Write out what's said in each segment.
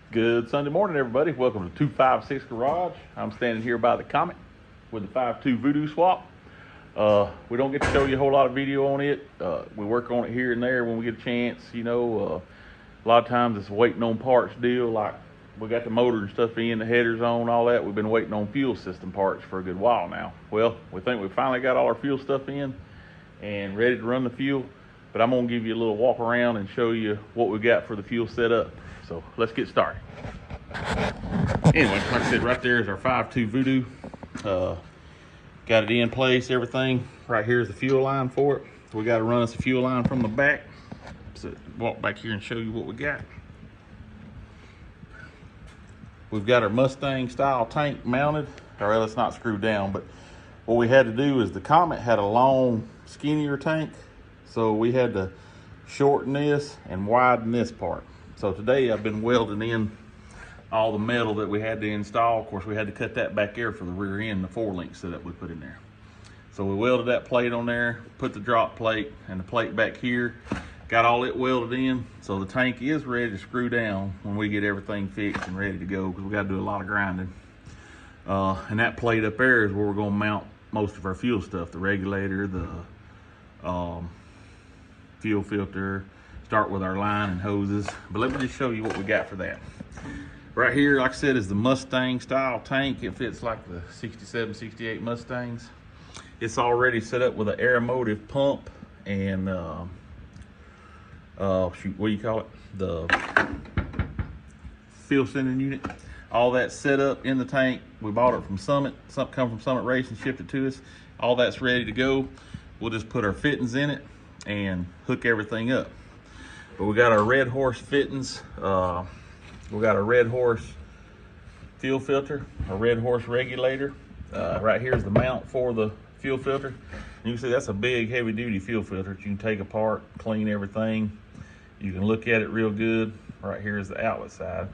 Good Sunday morning, everybody. Welcome to 256 Garage. I'm standing here by the Comet with the 5.2 Voodoo swap. We don't get to show you a whole lot of video on it. We work on it here and there when we get a chance. A lot of times it's a waiting on parts deal. Like we got the motor and stuff in, the headers on, all that. We've been waiting on fuel system parts for a good while now. Well, we think we finally got all our fuel stuff in and ready to run the fuel. But I'm gonna give you a little walk around and show you what we got for the fuel setup. So let's get started. Anyway, like I said, right there is our 5.2 Voodoo. Got it in place, everything. Right here is the fuel line for it. We got to run us a fuel line from the back. So walk back here and show you what we got. We've got our Mustang style tank mounted. Or well, it's not screwed down, but what we had to do is the Comet had a long, skinnier tank. So we had to shorten this and widen this part. So today I've been welding in all the metal that we had to install. Of course, we had to cut that back there for the rear end, the 4-link setup we put in there. So we welded that plate on there, put the drop plate and the plate back here, got all it welded in. So the tank is ready to screw down when we get everything fixed and ready to go, because we got to do a lot of grinding. And that plate up there is where we're going to mount most of our fuel stuff, the regulator, the fuel filter, start with our line and hoses. But let me just show you what we got for that. Right here, like I said, is the Mustang style tank. It fits like the 67, 68 Mustangs. It's already set up with an aeromotive pump and shoot, what do you call it? The fuel sending unit. All that's set up in the tank. We bought it from Summit. Something come from Summit Racing, shipped it to us. All that's ready to go. We'll just put our fittings in it and hook everything up. But we got our Red Horse fittings. We got a Red Horse fuel filter, a Red Horse regulator. Right here is the mount for the fuel filter. You can see that's a big heavy duty fuel filter that you can take apart, clean everything. You can look at it real good. Right here is the outlet side.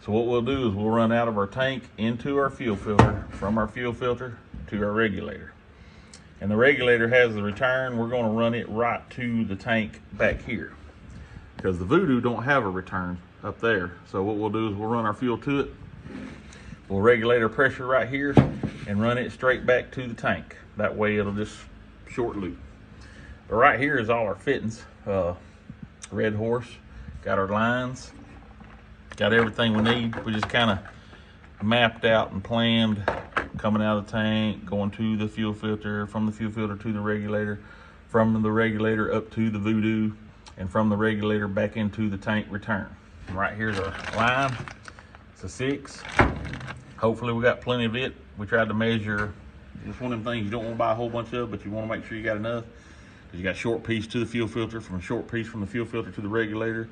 So what we'll do is we'll run out of our tank into our fuel filter, from our fuel filter to our regulator. And the regulator has the return. We're gonna run it right to the tank back here, because the Voodoo don't have a return up there. So what we'll do is we'll run our fuel to it. We'll regulate our pressure right here and run it straight back to the tank. That way it'll just short loop. But right here is all our fittings. Red Horse, got our lines, got everything we need. We just kind of mapped out and planned coming out of the tank, going to the fuel filter, from the fuel filter to the regulator, from the regulator up to the Voodoo, and from the regulator back into the tank return. And right here's our line. It's a 6. Hopefully we got plenty of it. We tried to measure. It's one of them things you don't want to buy a whole bunch of, but you want to make sure you got enough. Because you got a short piece to the fuel filter, from a short piece from the fuel filter to the regulator,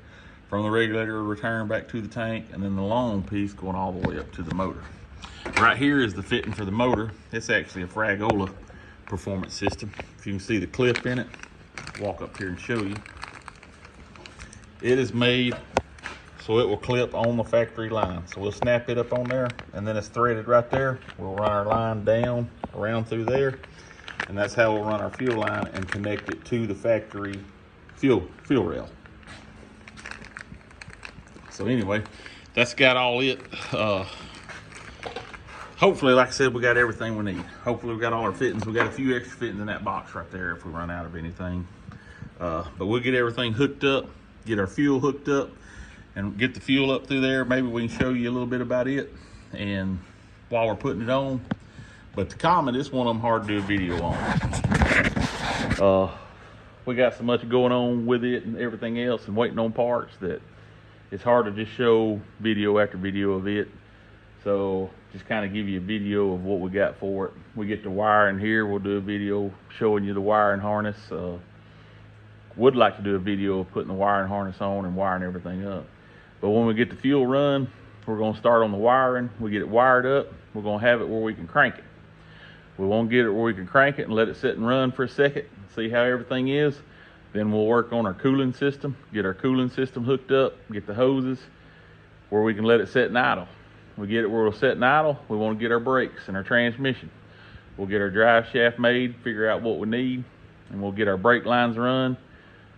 from the regulator return back to the tank, and then the long piece going all the way up to the motor. Right here is the fitting for the motor. It's actually a Fragola performance system. If you can see the clip in it, walk up here and show you. It is made so it will clip on the factory line. So we'll snap it up on there, and then it's threaded right there. We'll run our line down around through there, and that's how we'll run our fuel line and connect it to the factory fuel rail. So anyway, that's got all it. Hopefully, like I said, we got everything we need. Hopefully we got all our fittings. We got a few extra fittings in that box right there if we run out of anything. But we'll get everything hooked up, get our fuel hooked up, and get the fuel up through there. Maybe we can show you a little bit about it and while we're putting it on. But the Comet is one of them hard to do a video on. We got so much going on with it and everything else and waiting on parts that it's hard to just show video after video of it. So just kind of give you a video of what we got for it. We get the wiring here. We'll do a video showing you the wiring harness. Would like to do a video of putting the wiring harness on and wiring everything up. But when we get the fuel run, we're going to start on the wiring. We get it wired up. We're going to have it where we can crank it. We won't get it where we can crank it and let it sit and run for a second, see how everything is. Then we'll work on our cooling system, get our cooling system hooked up, get the hoses where we can let it sit and idle. We get it where it'll sit and idle. We want to get our brakes and our transmission. We'll get our drive shaft made, figure out what we need, and we'll get our brake lines run,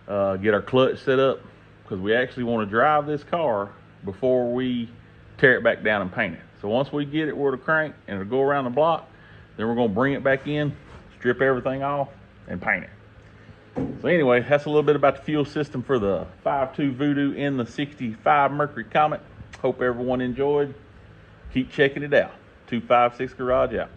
get our clutch set up, because we actually want to drive this car before we tear it back down and paint it. So once we get it where the crank and it'll go around the block, then we're gonna bring it back in, strip everything off, and paint it. So anyway, that's a little bit about the fuel system for the 5.2 Voodoo in the 65 Mercury Comet. Hope everyone enjoyed. Keep checking it out. 256 Garage out.